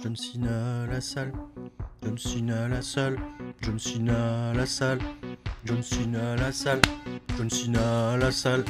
John Cena à la salle, John Cena à la salle, John Cena à la salle, John Cena à la salle, John Cena à la salle,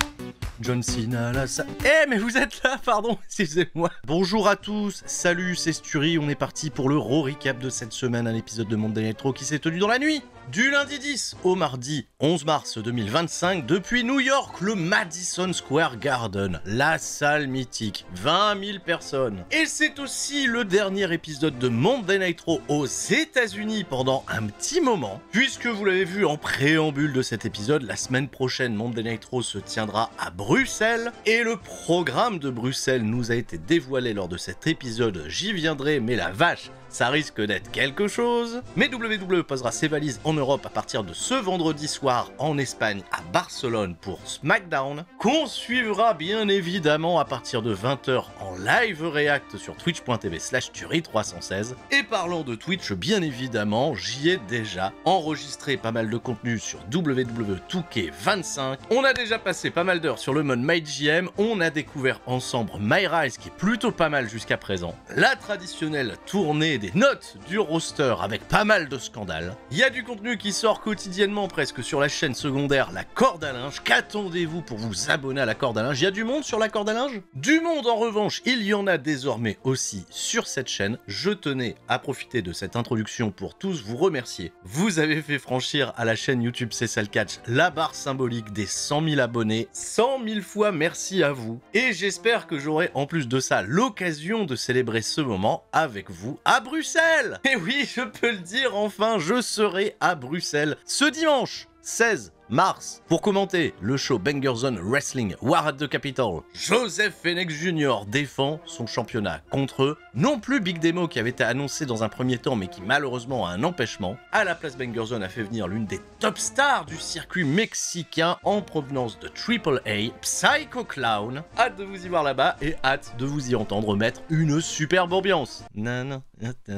John Cena à la salle. Eh mais vous êtes là, pardon, excusez-moi. Bonjour à tous, salut, c'est Sturi, on est parti pour le Raw Recap de cette semaine, un épisode de Monday Night Raw qui s'est tenu dans la nuit du lundi 10 au mardi 11 mars 2025 depuis New York, le Madison Square Garden, la salle mythique, 20 000 personnes. Et c'est aussi le dernier épisode de Monday Night Raw aux États-Unis pendant un petit moment, puisque vous l'avez vu en préambule de cet épisode, la semaine prochaine Monday Night Raw se tiendra à Bruxelles, et le programme de Bruxelles nous a été dévoilé lors de cet épisode, j'y viendrai, mais la vache, ça risque d'être quelque chose. Mais WWE posera ses valises en Europe à partir de ce vendredi soir en Espagne à Barcelone pour SmackDown, qu'on suivra bien évidemment à partir de 20h en live react sur twitch.tv/Turi316. Et parlant de Twitch, bien évidemment, j'y ai déjà enregistré pas mal de contenu sur WWE 2K25. On a déjà passé pas mal d'heures sur le mode MyGM, on a découvert ensemble My Rise qui est plutôt pas mal jusqu'à présent, la traditionnelle tournée des notes du roster avec pas mal de scandales. Il y a du contenu qui sort quotidiennement presque sur la chaîne secondaire La Corde à Linge. Qu'attendez-vous pour vous abonner à La Corde à Linge? Il y a du monde sur La Corde à Linge? Du monde en revanche, il y en a désormais aussi sur cette chaîne. Je tenais à profiter de cette introduction pour tous vous remercier. Vous avez fait franchir à la chaîne YouTube C'est ça le catch la barre symbolique des 100 000 abonnés. 100 000 fois merci à vous. Et j'espère que j'aurai en plus de ça l'occasion de célébrer ce moment avec vous à Bruxelles. Et oui, je peux le dire, enfin, je serai à Bruxelles ce dimanche 16 mars pour commenter le show Banger Zone Wrestling War at the Capitol. Joseph Fenech Jr. défend son championnat contre non plus Big Demo qui avait été annoncé dans un premier temps mais qui malheureusement a un empêchement. À la place, Banger Zone a fait venir l'une des top stars du circuit mexicain en provenance de AAA, Psycho Clown. Hâte de vous y voir là-bas et hâte de vous y entendre mettre une superbe ambiance. Nana,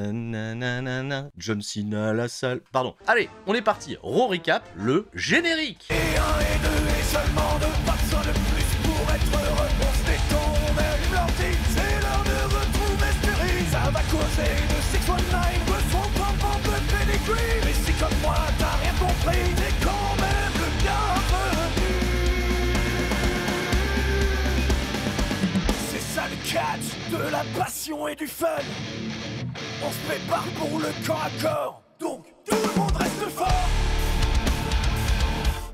nanana, John Cena à la salle. Pardon. Allez, on est parti. Raw Recap, le générique. Et un et deux et seulement deux, pas besoin de plus pour être heureux. On se détend, on allume l'ordi, c'est l'heure de retrouver Spirit. Ça va causer de 619, besoin d'un peu de pedigree. Mais si comme moi t'as rien compris, t'es quand même le bienvenu. C'est ça le catch, de la passion et du fun. On se prépare pour le corps à corps, donc tout le monde reste fort.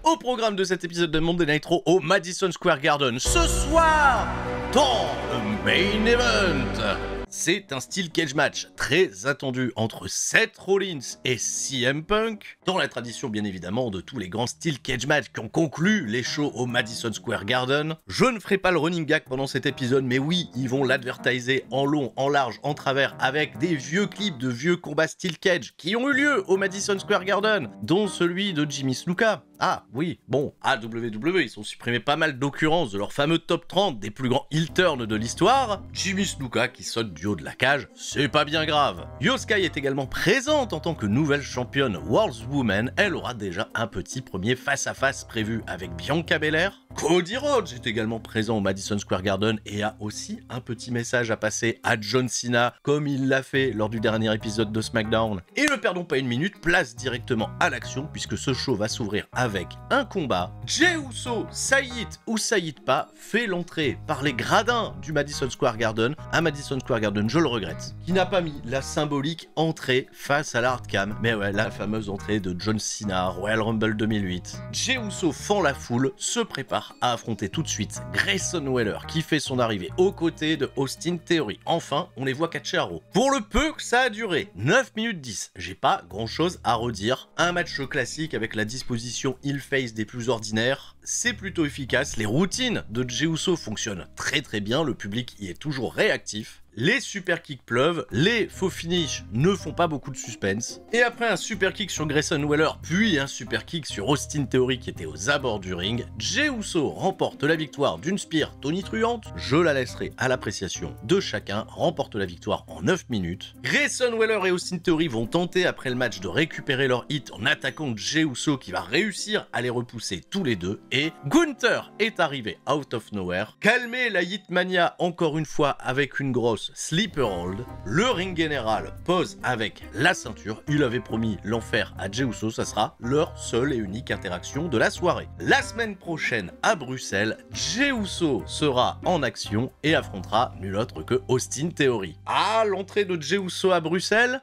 Au programme de cet épisode de Monday Night Raw au Madison Square Garden, ce soir, dans le Main Event, c'est un steel cage match très attendu entre Seth Rollins et CM Punk, dans la tradition bien évidemment de tous les grands steel cage match qui ont conclu les shows au Madison Square Garden. Je ne ferai pas le running gag pendant cet épisode, mais oui, ils vont l'advertiser en long, en large, en travers, avec des vieux clips de vieux combats steel cage qui ont eu lieu au Madison Square Garden, dont celui de Jimmy Snuka. Ah oui, bon, à WWE, ils ont supprimé pas mal d'occurrences de leur fameux top 30 des plus grands heel turns de l'histoire. Jimmy Snuka qui saute du haut de la cage, c'est pas bien grave. Io Sky est également présente en tant que nouvelle championne World Woman. Elle aura déjà un petit premier face-à-face prévu avec Bianca Belair. Cody Rhodes est également présent au Madison Square Garden et a aussi un petit message à passer à John Cena, comme il l'a fait lors du dernier épisode de SmackDown. Et ne perdons pas une minute, place directement à l'action, puisque ce show va s'ouvrir avec un combat. Jey Uso, Saïd ou Saïd pas, fait l'entrée par les gradins du Madison Square Garden. Un Madison Square Garden, je le regrette, qui n'a pas mis la symbolique entrée face à la hardcam. Mais ouais, la fameuse entrée de John Cena, Royal Rumble 2008. Jey Uso fend la foule, se prépare à affronter tout de suite Grayson Waller qui fait son arrivée aux côtés de Austin Theory. Enfin, on les voit catcher à Raw. Pour le peu que ça a duré, 9 minutes 10, j'ai pas grand chose à redire. Un match classique avec la disposition heel-face des plus ordinaires, c'est plutôt efficace, les routines de Jey Uso fonctionnent très très bien, le public y est toujours réactif. les super kicks pleuvent, les faux finish ne font pas beaucoup de suspense, et après un super kick sur Grayson Waller, puis un super kick sur Austin Theory qui était aux abords du ring, Jey Uso remporte la victoire d'une spear tonitruante, je la laisserai à l'appréciation de chacun, remporte la victoire en 9 minutes. Grayson Waller et Austin Theory vont tenter après le match de récupérer leur hit en attaquant Jey Uso qui va réussir à les repousser tous les deux, et Gunther est arrivé out of nowhere, calmer la Hitmania encore une fois avec une grosse sleeper hold, le ring général pose avec la ceinture, il avait promis l'enfer à Jey Uso, ça sera leur seule et unique interaction de la soirée. La semaine prochaine à Bruxelles, Jey Uso sera en action et affrontera nul autre que Austin Theory. Ah, l'entrée de Jey Uso à Bruxelles,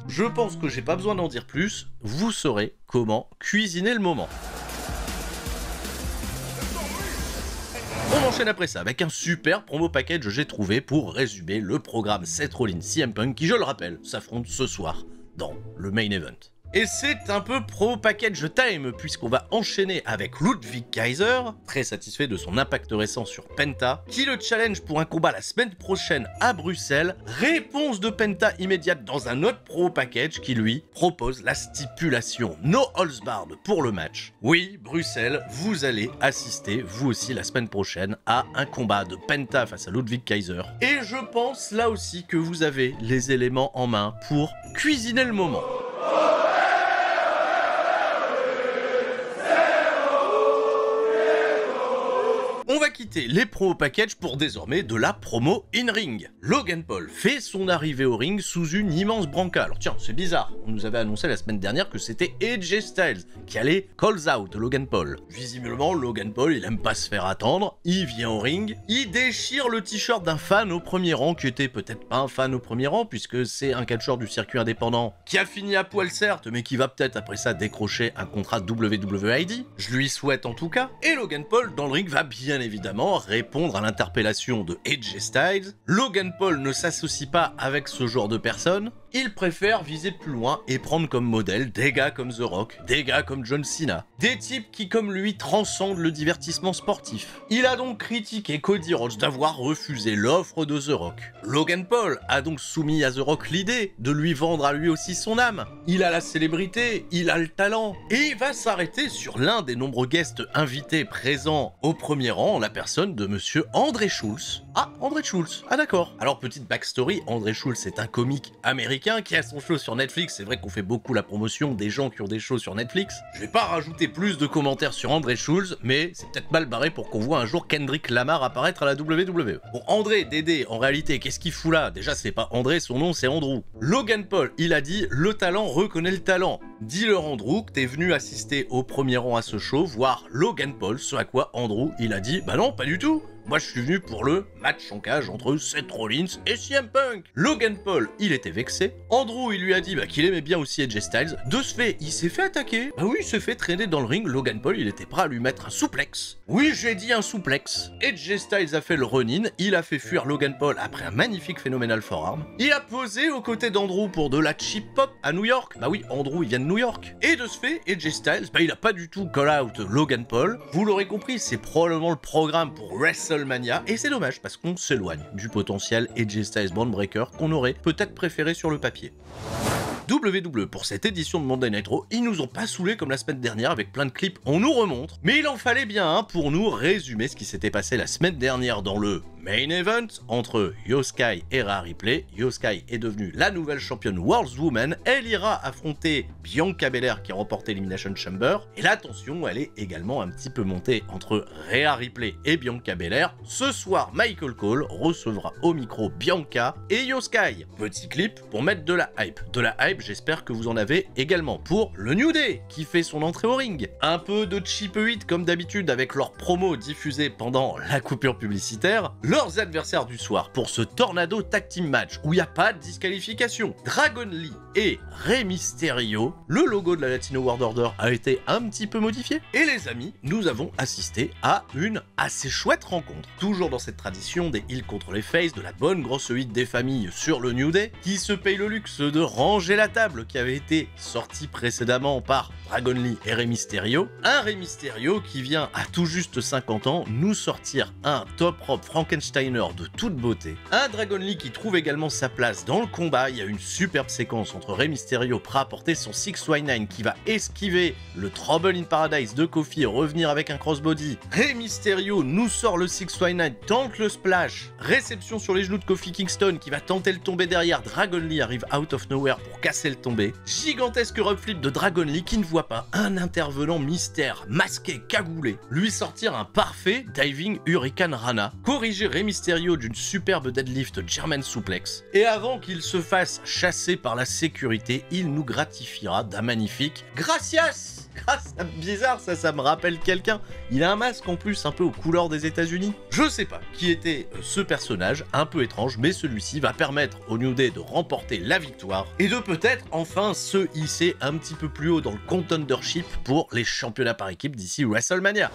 je pense que j'ai pas besoin d'en dire plus, vous saurez comment cuisiner le moment. On enchaîne après ça avec un super promo package que j'ai trouvé pour résumer le programme Seth Rollins CM Punk qui, je le rappelle, s'affronte ce soir dans le main event. Et c'est un peu pro package time puisqu'on va enchaîner avec Ludwig Kaiser, très satisfait de son impact récent sur Penta, qui le challenge pour un combat la semaine prochaine à Bruxelles. Réponse de Penta immédiate dans un autre pro package qui lui propose la stipulation No Holds Barred pour le match. Oui, Bruxelles, vous allez assister vous aussi la semaine prochaine à un combat de Penta face à Ludwig Kaiser. Et je pense là aussi que vous avez les éléments en main pour cuisiner le moment. On va quitter les promos package pour désormais de la promo in-ring. Logan Paul fait son arrivée au ring sous une immense branca. Alors tiens, c'est bizarre, on nous avait annoncé la semaine dernière que c'était AJ Styles qui allait calls out Logan Paul. Visiblement, Logan Paul, il aime pas se faire attendre, il vient au ring, il déchire le t-shirt d'un fan au premier rang qui était peut-être pas un fan au premier rang puisque c'est un catcheur du circuit indépendant qui a fini à poil certes, mais qui va peut-être après ça décrocher un contrat WWID. Je lui souhaite en tout cas. Et Logan Paul dans le ring va bien évidemment répondre à l'interpellation de AJ Styles. Logan Paul ne s'associe pas avec ce genre de personnes. Il préfère viser plus loin et prendre comme modèle des gars comme The Rock, des gars comme John Cena, des types qui comme lui transcendent le divertissement sportif. Il a donc critiqué Cody Rhodes d'avoir refusé l'offre de The Rock. Logan Paul a donc soumis à The Rock l'idée de lui vendre à lui aussi son âme. Il a la célébrité, il a le talent, et il va s'arrêter sur l'un des nombreux guests invités présents au premier rang, la personne de monsieur André Schulz. Ah, André Schulz, ah d'accord. Alors petite backstory, André Schulz est un comique américain qui a son show sur Netflix. C'est vrai qu'on fait beaucoup la promotion des gens qui ont des shows sur Netflix. Je vais pas rajouter plus de commentaires sur André Schulz, mais c'est peut-être mal barré pour qu'on voit un jour Kendrick Lamar apparaître à la WWE. Bon, André, Dédé, en réalité, qu'est-ce qu'il fout là? Déjà, c'est pas André, son nom c'est Andrew. Logan Paul, il a dit, le talent reconnaît le talent. Dis-leur Andrew que t'es venu assister au premier rang à ce show, voir Logan Paul, ce à quoi Andrew, il a dit, bah non, pas du tout. Moi, je suis venu pour le match en cage entre Seth Rollins et CM Punk. Logan Paul, il était vexé. Andrew, il lui a dit qu'il aimait bien aussi AJ Styles. De ce fait, il s'est fait attaquer. Bah oui, il s'est fait traîner dans le ring. Logan Paul, il était prêt à lui mettre un souplex. Oui, j'ai dit un souplex. AJ Styles a fait le run-in. Il a fait fuir Logan Paul après un magnifique phénoménal forearm. Il a posé aux côtés d'Andrew pour de la cheap pop à New York. Bah oui, Andrew, il vient de New York. Et de ce fait, AJ Styles, il a pas du tout call out Logan Paul. Vous l'aurez compris, c'est probablement le programme pour WrestleMania, et c'est dommage parce qu'on s'éloigne du potentiel AJ Styles Bond Breaker qu'on aurait peut-être préféré sur le papier. WWE pour cette édition de Monday Night Raw, ils nous ont pas saoulés comme la semaine dernière avec plein de clips, on nous remontre, mais il en fallait bien un pour nous résumer ce qui s'était passé la semaine dernière dans le main event entre Io Sky et Rhea Ripley. Io Sky est devenue la nouvelle championne World Woman, elle ira affronter Bianca Belair qui a remporté Elimination Chamber, et la tension elle est également un petit peu montée entre Rhea Ripley et Bianca Belair. Ce soir, Michael Cole recevra au micro Bianca et Io Sky. Petit clip pour mettre de la hype. De la hype, j'espère que vous en avez également pour le New Day qui fait son entrée au ring. Un peu de cheap hit comme d'habitude avec leurs promos diffusés pendant la coupure publicitaire. Leurs adversaires du soir pour ce Tornado Tag Team Match où il n'y a pas de disqualification. Dragon Lee et Rey Mysterio. Le logo de la Latino World Order a été un petit peu modifié. Et les amis, nous avons assisté à une assez chouette rencontre. Toujours dans cette tradition des heels contre les faces, de la bonne grosse hit des familles sur le New Day, qui se paye le luxe de ranger la la table qui avait été sorti précédemment par Dragon Lee et Rey Mysterio. Un Rey Mysterio qui vient à tout juste 50 ans nous sortir un top rope Frankensteiner de toute beauté. Un Dragon Lee qui trouve également sa place dans le combat. Il y a une superbe séquence entre Rey Mysterio prêt à porter son 619 qui va esquiver le Trouble in Paradise de Kofi et revenir avec un crossbody. Rey Mysterio nous sort le 619, tente le splash. Réception sur les genoux de Kofi Kingston qui va tenter le tomber derrière. Dragon Lee arrive out of nowhere pour casser le tombé. Gigantesque rope flip de Dragon Lee qui ne voit pas un intervenant mystère, masqué, cagoulé, lui sortir un parfait diving Hurricane Rana, corriger Rey Mysterio d'une superbe deadlift German suplex, et avant qu'il se fasse chasser par la sécurité, il nous gratifiera d'un magnifique gracias. Bizarre, ça me rappelle quelqu'un. Il a un masque en plus un peu aux couleurs des États-Unis. Je sais pas qui était ce personnage, un peu étrange, mais celui-ci va permettre au New Day de remporter la victoire et de peut-être enfin se hisser un petit peu plus haut dans le contendership pour les championnats par équipe d'ici WrestleMania.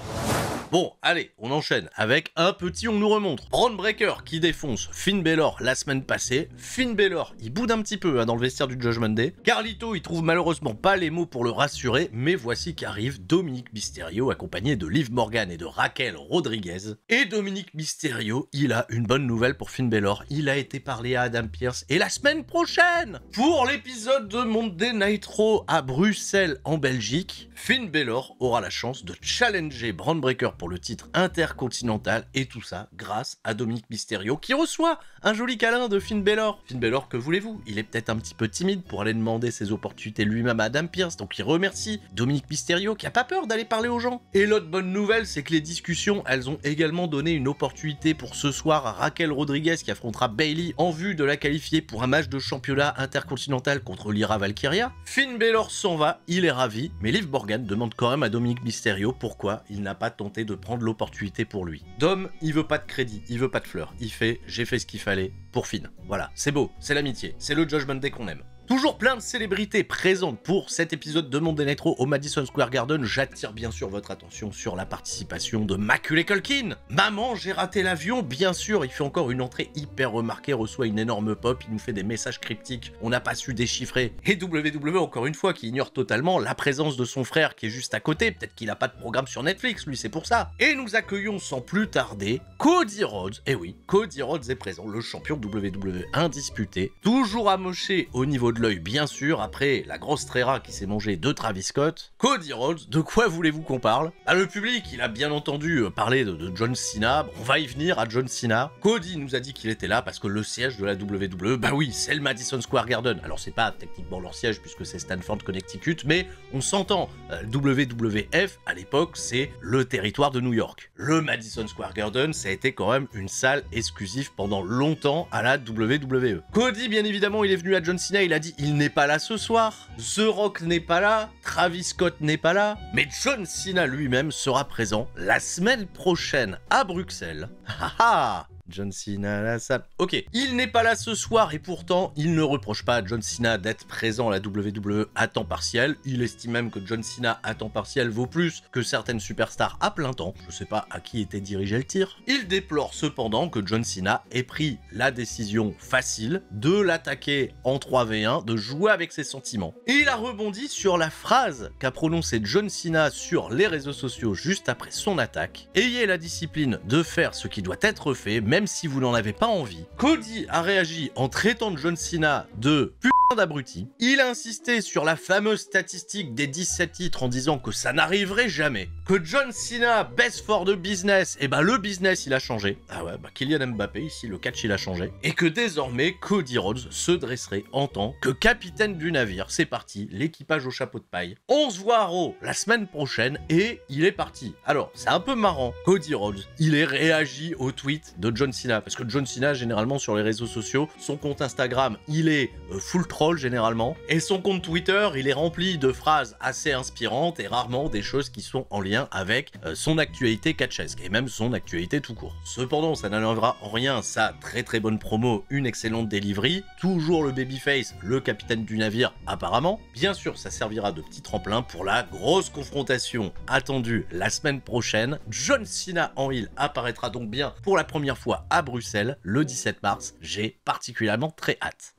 Bon, allez, on enchaîne avec un petit on nous remontre. Bron Breakker qui défonce Finn Balor la semaine passée. Finn Balor, il boude un petit peu dans le vestiaire du Judgment Day. Carlito, il trouve malheureusement pas les mots pour le rassurer, mais voici qu'arrive Dominic Mysterio accompagné de Liv Morgan et de Raquel Rodriguez. Et Dominic Mysterio, il a une bonne nouvelle pour Finn Balor. Il a été parlé à Adam Pearce et la semaine prochaine, pour l'épisode de Monday Night Raw à Bruxelles en Belgique, Finn Balor aura la chance de challenger Bron Breakker pour le titre intercontinental, et tout ça grâce à Dominic Mysterio qui reçoit un joli câlin de Finn Balor. Finn Balor, que voulez-vous, il est peut-être un petit peu timide pour aller demander ses opportunités lui-même à Adam Pearce, donc il remercie Dominic Mysterio qui a pas peur d'aller parler aux gens. Et l'autre bonne nouvelle, c'est que les discussions, elles ont également donné une opportunité pour ce soir à Raquel Rodriguez qui affrontera Bayley en vue de la qualifier pour un match de championnat intercontinental contre Lyra Valkyria. Finn Balor s'en va, il est ravi, mais Liv Morgan demande quand même à Dominic Mysterio pourquoi il n'a pas tenté de prendre l'opportunité pour lui. Dom, il veut pas de crédit, il veut pas de fleurs, il fait j'ai fait ce qu'il fallait pour Finn. Voilà, c'est beau, c'est l'amitié, c'est le Judgment Day qu'on aime. Toujours plein de célébrités présentes pour cet épisode de Monday Night Raw au Madison Square Garden. J'attire bien sûr votre attention sur la participation de Macaulay Culkin. Maman, j'ai raté l'avion, bien sûr, il fait encore une entrée hyper remarquée, reçoit une énorme pop, il nous fait des messages cryptiques, on n'a pas su déchiffrer. Et WWE, encore une fois, qui ignore totalement la présence de son frère qui est juste à côté, peut-être qu'il a pas de programme sur Netflix, lui, c'est pour ça. Et nous accueillons sans plus tarder Cody Rhodes. Et oui, Cody Rhodes est présent, le champion WWE indisputé, toujours amoché au niveau de l'œil, bien sûr, après la grosse tréra qui s'est mangée de Travis Scott. Cody Rhodes, de quoi voulez-vous qu'on parle? Le public, il a bien entendu parler de John Cena. On va y venir à John Cena. Cody nous a dit qu'il était là parce que le siège de la WWE, bah oui, c'est le Madison Square Garden. Alors c'est pas techniquement leur siège puisque c'est Stanford, Connecticut, mais on s'entend. WWF, à l'époque, c'est le territoire de New York. Le Madison Square Garden, ça a été quand même une salle exclusive pendant longtemps à la WWE. Cody, bien évidemment, il est venu à John Cena, il a dit il n'est pas là ce soir, The Rock n'est pas là, Travis Scott n'est pas là, mais John Cena lui-même sera présent la semaine prochaine à Bruxelles. Haha, John Cena à la salle. Ok, il n'est pas là ce soir et pourtant, il ne reproche pas à John Cena d'être présent à la WWE à temps partiel. Il estime même que John Cena à temps partiel vaut plus que certaines superstars à plein temps. Je sais pas à qui était dirigé le tir. Il déplore cependant que John Cena ait pris la décision facile de l'attaquer en 3v1, de jouer avec ses sentiments. Et il a rebondi sur la phrase qu'a prononcée John Cena sur les réseaux sociaux juste après son attaque. Ayez la discipline de faire ce qui doit être fait, même si vous n'en avez pas envie. Cody a réagi en traitant John Cena de putain d'abruti. Il a insisté sur la fameuse statistique des 17 titres en disant que ça n'arriverait jamais. Que John Cena baisse fort de business, et bah le business il a changé. Ah ouais, bah Kylian Mbappé ici, le catch il a changé. Et que désormais Cody Rhodes se dresserait en tant que capitaine du navire. C'est parti, l'équipage au chapeau de paille. On se voit à Raw la semaine prochaine et il est parti. Alors, c'est un peu marrant. Cody Rhodes, il est réagi au tweet de John Cena. Parce que John Cena, généralement sur les réseaux sociaux, son compte Instagram, il est full troll généralement. Et son compte Twitter, il est rempli de phrases assez inspirantes et rarement des choses qui sont en lien avec son actualité catchesque et même son actualité tout court. Cependant, ça n'enlèvera en rien sa très bonne promo, une excellente delivery, toujours le babyface, le capitaine du navire apparemment. Bien sûr, ça servira de petit tremplin pour la grosse confrontation attendue la semaine prochaine. John Cena en heel apparaîtra donc bien pour la première fois à Bruxelles le 17 mars. J'ai particulièrement très hâte.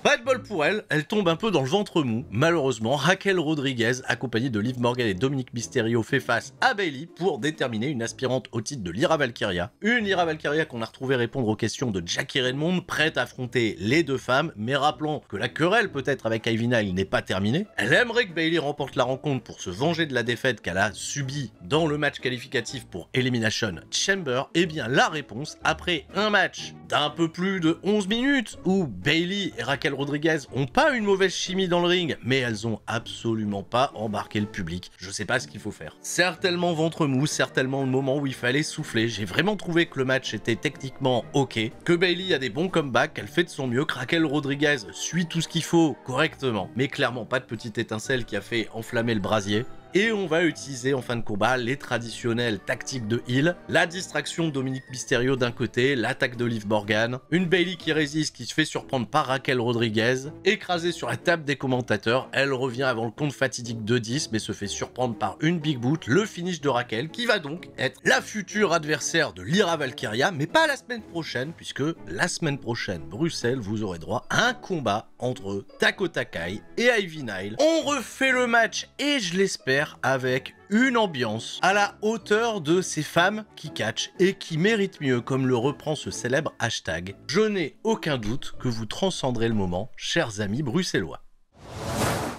Pas de bol pour elle, elle tombe un peu dans le ventre mou. Malheureusement, Raquel Rodriguez, accompagnée de Liv Morgan et Dominic Mysterio, fait face à Bayley pour déterminer une aspirante au titre de Lyra Valkyria. Une Lyra Valkyria qu'on a retrouvé répondre aux questions de Jackie Redmond, prête à affronter les deux femmes, mais rappelons que la querelle peut-être avec Ivy Nile n'est pas terminée. Elle aimerait que Bayley remporte la rencontre pour se venger de la défaite qu'elle a subie dans le match qualificatif pour Elimination Chamber. Et bien la réponse, après un match d'un peu plus de 11 minutes où Bayley et Raquel Rodriguez ont pas une mauvaise chimie dans le ring, mais elles ont absolument pas embarqué le public. Je sais pas ce qu'il faut faire. Certainement ventre mou, certainement le moment où il fallait souffler. J'ai vraiment trouvé que le match était techniquement ok, que Bayley a des bons comebacks, qu'elle fait de son mieux, que Raquel Rodriguez suit tout ce qu'il faut correctement, mais clairement pas de petite étincelle qui a fait enflammer le brasier. Et on va utiliser en fin de combat les traditionnelles tactiques de heal, la distraction de Dominic Mysterio d'un côté, l'attaque de Liv Morgan, une Bayley qui résiste, qui se fait surprendre par Raquel Rodriguez, écrasée sur la table des commentateurs, elle revient avant le compte fatidique de 10, mais se fait surprendre par une Big Boot, le finish de Raquel, qui va donc être la future adversaire de Lyra Valkyria, mais pas la semaine prochaine, puisque la semaine prochaine, Bruxelles, vous aurez droit à un combat entre Tako Takai et Ivy Nile. On refait le match, et je l'espère, avec une ambiance à la hauteur de ces femmes qui catchent et qui méritent mieux, comme le reprend ce célèbre hashtag. Je n'ai aucun doute que vous transcendrez le moment, chers amis bruxellois.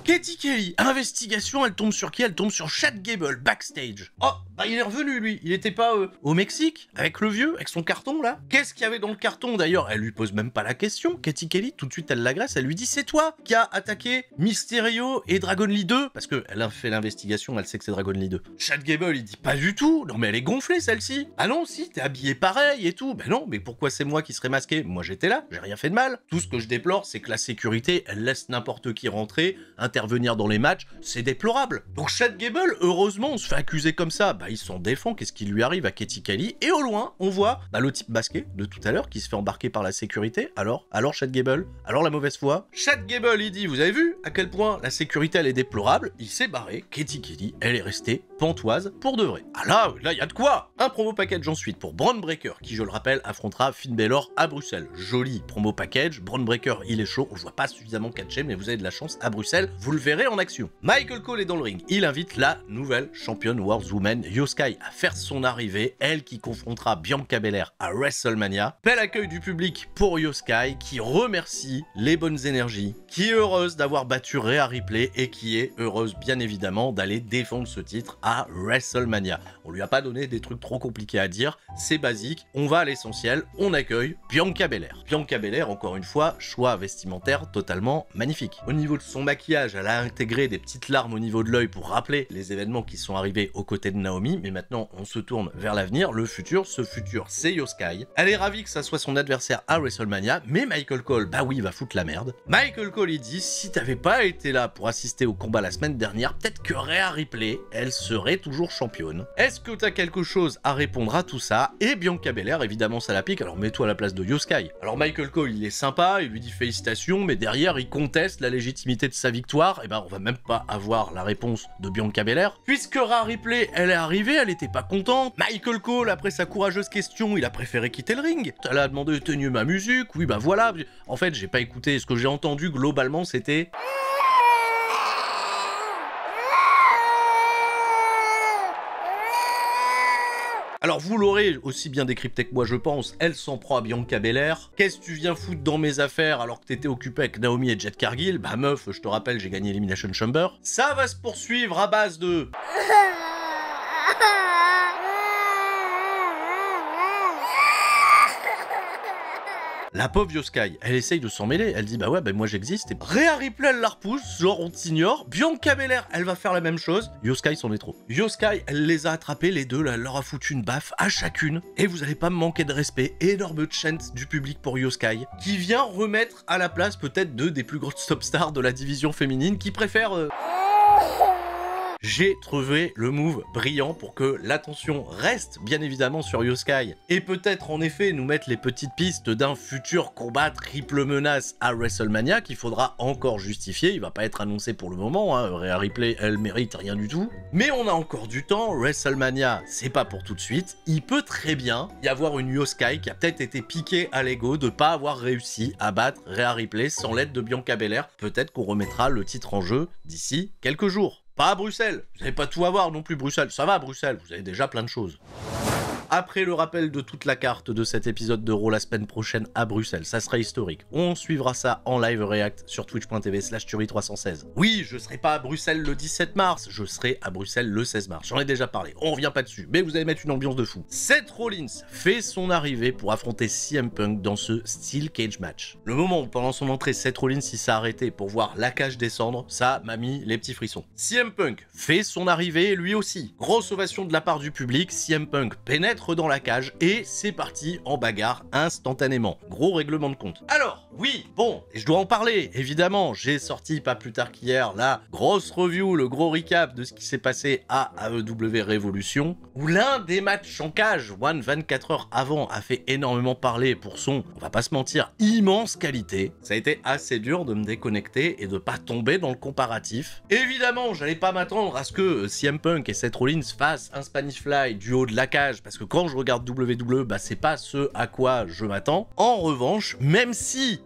Katie Kelly, investigation, elle tombe sur qui? Elle tombe sur Chad Gable, backstage. Oh, bah il est revenu lui, il était pas au Mexique, avec le vieux, avec son carton là? Qu'est-ce qu'il y avait dans le carton d'ailleurs? Elle lui pose même pas la question, Katie Kelly, tout de suite elle l'agresse, elle lui dit c'est toi qui as attaqué Mysterio et Dragon Lee 2? Parce qu'elle a fait l'investigation, elle sait que c'est Dragon Lee 2. Chad Gable il dit pas du tout, non mais elle est gonflée celle-ci. Ah non si, t'es habillé pareil et tout. Ben non, mais pourquoi c'est moi qui serais masqué? Moi j'étais là, j'ai rien fait de mal. Tout ce que je déplore c'est que la sécurité, elle laisse n'importe qui rentrer, intervenir dans les matchs, c'est déplorable. Donc Chad Gable, heureusement, on se fait accuser comme ça, bah il s'en défend, qu'est-ce qui lui arrive à Katie Kelly? Et au loin, on voit le type masqué de tout à l'heure qui se fait embarquer par la sécurité. Alors Chad Gable? Alors la mauvaise foi? Chad Gable, il dit, vous avez vu à quel point la sécurité elle est déplorable? Il s'est barré, Katie Kelly, elle est restée pantoise pour de vrai. Ah là, il y a de quoi! Un promo package ensuite pour Bron Breakker, qui je le rappelle, affrontera Finn Balor à Bruxelles. Joli promo package, Bron Breakker il est chaud, on le voit pas suffisamment catché, mais vous avez de la chance à Bruxelles, vous le verrez en action. Michael Cole est dans le ring, il invite la nouvelle championne World Woman Io Sky à faire son arrivée, elle qui confrontera Bianca Belair à WrestleMania. Bel accueil du public pour Io Sky, qui remercie les bonnes énergies, qui est heureuse d'avoir battu Rhea Ripley et qui est heureuse bien évidemment d'aller défendre ce titre à WrestleMania. On lui a pas donné des trucs trop compliqués à dire, c'est basique, on va à l'essentiel, on accueille Bianca Belair. Bianca Belair, encore une fois, choix vestimentaire totalement magnifique. Au niveau de son maquillage, elle a intégré des petites larmes au niveau de l'œil pour rappeler les événements qui sont arrivés aux côtés de Naomi, mais maintenant on se tourne vers l'avenir, le futur, ce futur c'est Io Sky. Elle est ravie que ça soit son adversaire à WrestleMania, mais Michael Cole, bah oui, il va foutre la merde. Michael Cole il dit, si t'avais pas été là pour assister au combat la semaine dernière, peut-être que Rhea Ripley, elle serait toujours championne. Est-ce que t'as quelque chose à répondre à tout ça? Et Bianca Belair, évidemment ça la pique, alors mets-toi à la place de Io Sky. Alors Michael Cole il est sympa, il lui dit félicitations, mais derrière il conteste la légitimité de sa victoire, et ben on va même pas avoir la réponse de Bianca Belair. Puisque Rhea Ripley, elle est arrivée, elle était pas contente. Michael Cole, après sa courageuse question, il a préféré quitter le ring. Elle a demandé éteignez ma musique, oui bah voilà. En fait, j'ai pas écouté, ce que j'ai entendu globalement, c'était... Alors vous l'aurez aussi bien décrypté que moi je pense, elle s'en prend à Bianca Belair. Qu'est-ce que tu viens foutre dans mes affaires alors que t'étais occupé avec Naomi et Jet Cargill? Bah meuf, je te rappelle, j'ai gagné Elimination Chamber. Ça va se poursuivre à base de... La pauvre Io Sky, elle essaye de s'en mêler, elle dit bah ouais, bah moi j'existe. Et Rhea Ripley elle la repousse, genre on t'ignore. Bianca Belair, elle va faire la même chose. Io Sky c'en est trop. Io Sky, elle les a attrapés les deux, là, elle leur a foutu une baffe à chacune. Et vous allez pas me manquer de respect, énorme chant du public pour Io Sky, qui vient remettre à la place peut-être deux des plus grosses top stars de la division féminine, qui préfèrent... J'ai trouvé le move brillant pour que l'attention reste bien évidemment sur Io Sky et peut-être en effet nous mettre les petites pistes d'un futur combat triple menace à WrestleMania qu'il faudra encore justifier. Il va pas être annoncé pour le moment, hein. Rhea Ripley, elle mérite rien du tout. Mais on a encore du temps, WrestleMania, c'est pas pour tout de suite. Il peut très bien y avoir une Io Sky qui a peut-être été piquée à l'ego de pas avoir réussi à battre Rhea Ripley sans l'aide de Bianca Belair. Peut-être qu'on remettra le titre en jeu d'ici quelques jours. Pas à Bruxelles, vous n'allez pas tout avoir non plus Bruxelles, ça va à Bruxelles, vous avez déjà plein de choses. Après le rappel de toute la carte de cet épisode de Raw la semaine prochaine à Bruxelles, ça sera historique. On suivra ça en live react sur twitch.tv/Tuerie316. Oui, je serai pas à Bruxelles le 17 mars, je serai à Bruxelles le 16 mars. J'en ai déjà parlé, on revient pas dessus, mais vous allez mettre une ambiance de fou. Seth Rollins fait son arrivée pour affronter CM Punk dans ce Steel Cage match. Le moment où pendant son entrée, Seth Rollins s'est arrêté pour voir la cage descendre, ça m'a mis les petits frissons. CM Punk fait son arrivée lui aussi. Grosse ovation de la part du public, CM Punk pénètre dans la cage et c'est parti en bagarre instantanément. Gros règlement de compte. Alors, oui, bon, et je dois en parler, évidemment, j'ai sorti pas plus tard qu'hier la grosse review, le gros recap de ce qui s'est passé à AEW Revolution, où l'un des matchs en cage, 24 heures avant, a fait énormément parler pour son, on va pas se mentir, immense qualité. Ça a été assez dur de me déconnecter et de pas tomber dans le comparatif. Évidemment, j'allais pas m'attendre à ce que CM Punk et Seth Rollins fassent un Spanish Fly du haut de la cage, parce que quand je regarde WWE, bah c'est pas ce à quoi je m'attends. En revanche, même si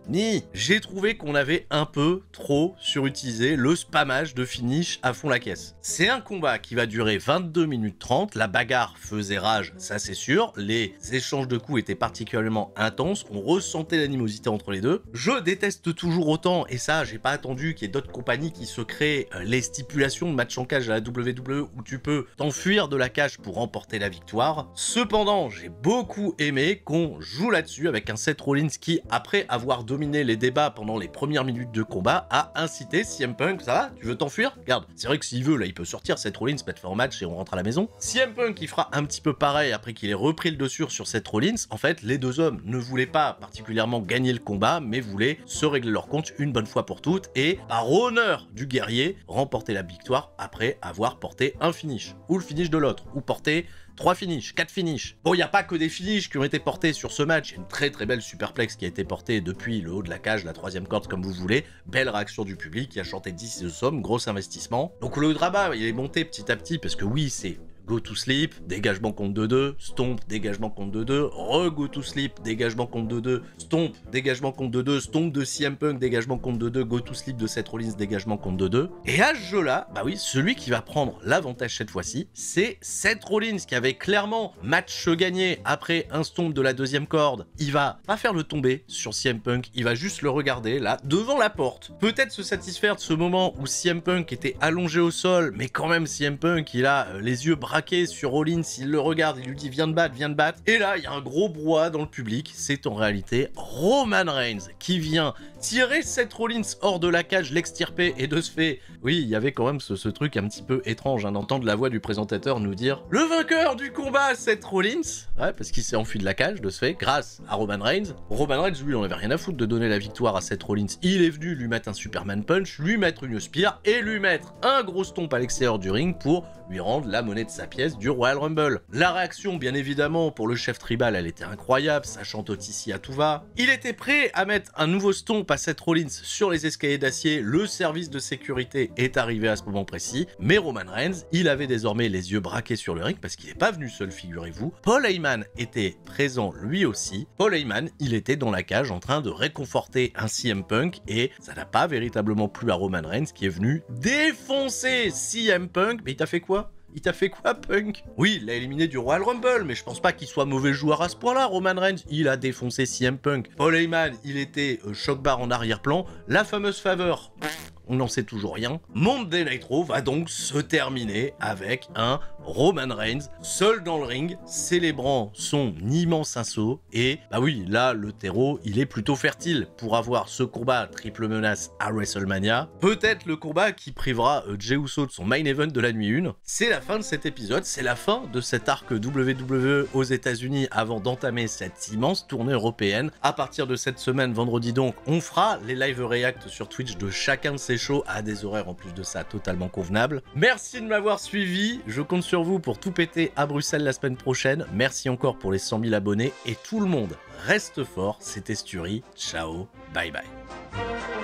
j'ai trouvé qu'on avait un peu trop surutilisé le spammage de finish à fond la caisse. C'est un combat qui va durer 22 minutes 30, la bagarre faisait rage, ça c'est sûr, les échanges de coups étaient particulièrement intenses, on ressentait l'animosité entre les deux. Je déteste toujours autant, et ça j'ai pas attendu qu'il y ait d'autres compagnies qui se créent les stipulations de match en cage à la WWE où tu peux t'enfuir de la cage pour remporter la victoire. Cependant, j'ai beaucoup aimé qu'on joue là-dessus avec un Seth Rollins qui, après avoir dominé les débats pendant les premières minutes de combat, a incité CM Punk. Ça va? Tu veux t'enfuir? Regarde, c'est vrai que s'il veut, là, il peut sortir Seth Rollins, mettre fin au match et on rentre à la maison. CM Punk, il fera un petit peu pareil après qu'il ait repris le dessus sur Seth Rollins. En fait, les deux hommes ne voulaient pas particulièrement gagner le combat, mais voulaient se régler leur compte une bonne fois pour toutes et, par honneur du guerrier, remporter la victoire après avoir porté un finish. Ou le finish de l'autre, ou porter 3 finishes, 4 finishes. Bon, il n'y a pas que des finishes qui ont été portés sur ce match. Il y a une très très belle superplex qui a été portée depuis le haut de la cage, la 3e corde comme vous voulez. Belle réaction du public qui a chanté 10 sommes, gros investissement. Donc le drama, il est monté petit à petit parce que oui, c'est go to sleep, dégagement contre 2-2, stomp, dégagement contre 2-2, re-go to sleep, dégagement contre 2-2, stomp, dégagement contre 2-2, stomp de CM Punk, dégagement contre 2-2, go to sleep de Seth Rollins, dégagement contre 2-2. Et à ce jeu-là, bah oui, celui qui va prendre l'avantage cette fois-ci, c'est Seth Rollins qui avait clairement match gagné après un stomp de la 2e corde. Il va pas faire le tomber sur CM Punk, il va juste le regarder là, devant la porte. Peut-être se satisfaire de ce moment où CM Punk était allongé au sol, mais quand même CM Punk, il a les yeux braqués sur Rollins, il le regarde, il lui dit viens de battre, viens de battre. Et là, il y a un gros brouhaha dans le public. C'est en réalité Roman Reigns qui vient tirer Seth Rollins hors de la cage, l'extirper et de ce fait, oui, il y avait quand même ce truc un petit peu étrange hein, d'entendre la voix du présentateur nous dire le vainqueur du combat, Seth Rollins. Ouais, parce qu'il s'est enfui de la cage de ce fait, grâce à Roman Reigns. Roman Reigns, lui, il en avait rien à foutre de donner la victoire à Seth Rollins. Il est venu lui mettre un Superman Punch, lui mettre une Spear et lui mettre un gros stomp à l'extérieur du ring pour lui rendre la monnaie de sa pièce du Royal Rumble. La réaction, bien évidemment, pour le chef tribal, elle était incroyable, ça chantote ici à tout va. Il était prêt à mettre un nouveau stomp à Seth Rollins sur les escaliers d'acier, le service de sécurité est arrivé à ce moment précis, mais Roman Reigns, il avait désormais les yeux braqués sur le ring parce qu'il n'est pas venu seul, figurez-vous. Paul Heyman était présent lui aussi. Paul Heyman, il était dans la cage en train de réconforter un CM Punk et ça n'a pas véritablement plu à Roman Reigns qui est venu défoncer CM Punk. Mais il t'a fait quoi? Il t'a fait quoi, Punk? Oui, il l'a éliminé du Royal Rumble, mais je pense pas qu'il soit mauvais joueur à ce point-là, Roman Reigns. Il a défoncé CM Punk. Paul Heyman, il était choc bar en arrière-plan. La fameuse faveur, on n'en sait toujours rien. Monday Night Raw va donc se terminer avec un Roman Reigns, seul dans le ring, célébrant son immense assaut. Et bah oui, là, le terreau, il est plutôt fertile pour avoir ce combat triple menace à WrestleMania. Peut-être le combat qui privera Jey Uso de son main event de la nuit 1. C'est la fin de cet épisode, c'est la fin de cet arc WWE aux États-Unis avant d'entamer cette immense tournée européenne. À partir de cette semaine, vendredi donc, on fera les live react sur Twitch de chacun de ces shows à des horaires en plus de ça totalement convenables. Merci de m'avoir suivi, je compte sur vous pour tout péter à Bruxelles la semaine prochaine. Merci encore pour les 100 000 abonnés et tout le monde reste fort, c'était Sturi, ciao, bye bye.